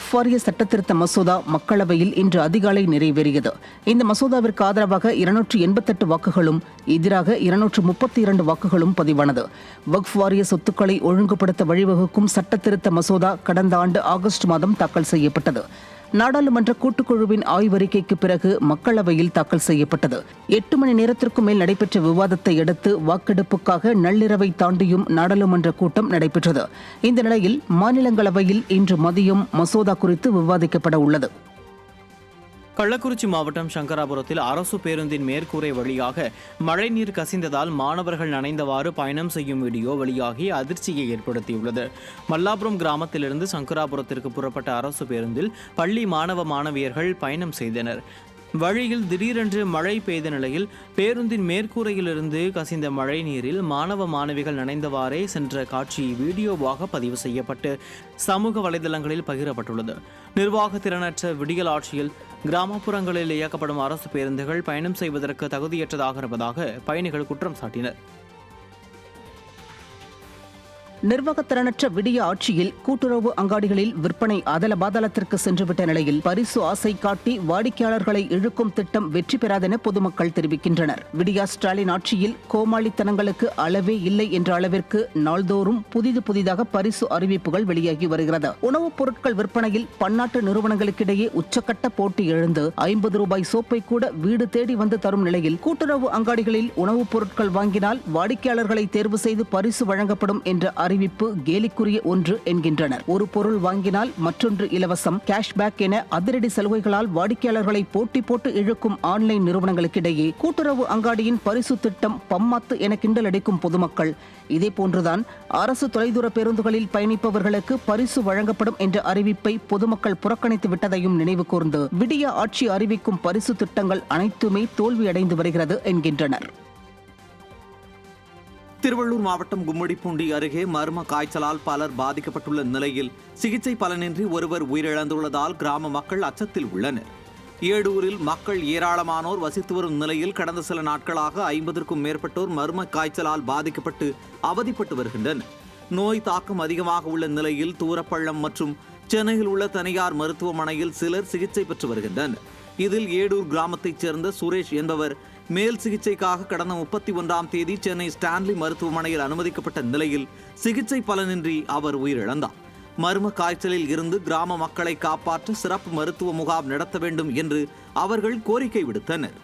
வக்ஃப் வாரிய சட்டத்திருத்த மசோதா மக்களவையில் இன்று அதிகாலை நிறைவேறியது. இந்த மசோதாவிற்கு ஆதரவாக 288 வாக்குகளும் எதிராக 232 வாக்குகளும் பதிவானது. வக்ஃப் வாரிய சொத்துக்களை ஒழுங்குபடுத்த வழிவகுக்கும் சட்டத்திருத்த மசோதா கடந்த ஆண்டு ஆகஸ்ட் மாதம் தாக்கல் செய்யப்பட்டது. நாடாளுமன்ற கூட்டுக்குழுவின் ஆய்வறிக்கைக்கு பிறகு மக்களவையில் தாக்கல் செய்யப்பட்டது. 8 மணி நேரத்திற்கும் மேல் நடைபெற்ற விவாதத்தை அடுத்து வாக்கெடுப்புக்காக நள்ளிரவை தாண்டியும் நாடாளுமன்ற கூட்டம் நடைபெற்றது. இந்த நிலையில் மாநிலங்களவையில் இன்று மதியம் மசோதா குறித்து விவாதிக்கப்பட உள்ளது. கள்ளக்குறிச்சி மாவட்டம் சங்கராபுரத்தில் அரசு பேருந்தின் மேற்கூரை வழியாக மழைநீர் கசிந்ததால் மாணவர்கள் நனைந்தவாறு பயணம் செய்யும் வீடியோ வெளியாகி அதிர்ச்சியை ஏற்படுத்தியுள்ளது. மல்லாபுரம் கிராமத்திலிருந்து சங்கராபுரத்திற்கு புறப்பட்ட அரசு பேருந்தில் பள்ளி மாணவ மாணவியர்கள் பயணம் செய்தனர். வழியில் திடீரென்று மழை பெய்த நிலையில் பேருந்தின் மேற்கூரையிலிருந்து கசிந்த மழை நீரில் மாணவ மாணவிகள் நனைந்தவாறே சென்ற காட்சி வீடியோவாக பதிவு செய்யப்பட்டு சமூக வலைதளங்களில் பகிரப்பட்டுள்ளது. நிர்வாக திறனற்ற விடியல் ஆட்சியில் கிராமப்புறங்களில் இயக்கப்படும் அரசு பேருந்துகள் பயணம் செய்வதற்கு தகுதியற்றதாக இருப்பதாக பயணிகள் குற்றம் சாட்டினர். நிர்வாகத்திறனற்ற விடிய ஆட்சியில் கூட்டுறவு அங்காடிகளில் விற்பனை அதலபாதலத்திற்கு சென்றுவிட்ட நிலையில் பரிசு ஆசை காட்டி வாடிக்கையாளர்களை இழுக்கும் திட்டம் வெற்றி பெறாதென பொதுமக்கள் தெரிவிக்கின்றனர். விடியா ஸ்டாலின் ஆட்சியில் கோமாளித்தனங்களுக்கு அளவே இல்லை என்ற அளவிற்கு நாள்தோறும் புதிதாக பரிசு அறிவிப்புகள் வெளியாகி வருகிறது. உணவுப் பொருட்கள் விற்பனையில் பன்னாட்டு நிறுவனங்களுக்கிடையே உச்சக்கட்ட போட்டி எழுந்து 50 ரூபாய் சோப்பை கூட வீடு தேடி வந்து தரும் நிலையில் கூட்டுறவு அங்காடிகளில் உணவுப் பொருட்கள் வாங்கினால் வாடிக்கையாளர்களை தேர்வு செய்து பரிசு வழங்கப்படும் என்ற அறிவிப்பு கேலிக்குரிய ஒன்று என்கின்றனர். ஒரு பொருள் வாங்கினால் மற்றொன்று இலவசம், கேஷ்பேக் என அதிரடி சலுகைகளால் வாடிக்கையாளர்களை போட்டி போட்டு இழுக்கும் ஆன்லைன் நிறுவனங்களுக்கிடையே கூட்டுறவு அங்காடியின் பரிசு திட்டம் பம்மாத்து என கிண்டல் அடிக்கும் பொதுமக்கள். இதேபோன்றுதான் அரசு தொலைதூர பேருந்துகளில் பயணிப்பவர்களுக்கு பரிசு வழங்கப்படும் என்ற அறிவிப்பை பொதுமக்கள் புறக்கணித்து விட்டதையும் நினைவு கூர்ந்து விடிய ஆட்சி அறிவிக்கும் பரிசு திட்டங்கள் அனைத்துமே தோல்வியடைந்து வருகிறது என்கின்றனர். திருவள்ளூர் மாவட்டம் கும்மிடிப்பூண்டி அருகே மர்ம காய்ச்சலால் பலர் பாதிக்கப்பட்டுள்ள நிலையில் சிகிச்சை பலனின்றி ஒருவர் உயிரிழந்துள்ளதால் கிராம மக்கள் அச்சத்தில் உள்ளனர். ஏடூரில் மக்கள் ஏராளமானோர் வசித்து வரும் நிலையில் கடந்த சில நாட்களாக 50க்கும் மேற்பட்டோர் மர்ம காய்ச்சலால் பாதிக்கப்பட்டு அவதிப்பட்டு வருகின்றனர். நோய் தாக்கம் அதிகமாக உள்ள நிலையில் தூரப்பள்ளம் மற்றும் சென்னையில் உள்ள தனியார் மருத்துவமனையில் சிலர் சிகிச்சை பெற்று வருகின்றனர். இதில் ஏடூர் கிராமத்தைச் சேர்ந்த சுரேஷ் என்பவர் மேல் சிகிச்சைக்காக கடந்த 31ஆம் தேதி சென்னை ஸ்டான்லி மருத்துவமனையில் அனுமதிக்கப்பட்ட நிலையில் சிகிச்சை பலனின்றி அவர் உயிரிழந்தார். மர்ம காய்ச்சலில் இருந்து கிராம மக்களை காப்பாற்ற சிறப்பு மருத்துவ முகாம் நடத்த வேண்டும் என்று அவர்கள் கோரிக்கை விடுத்தனர்.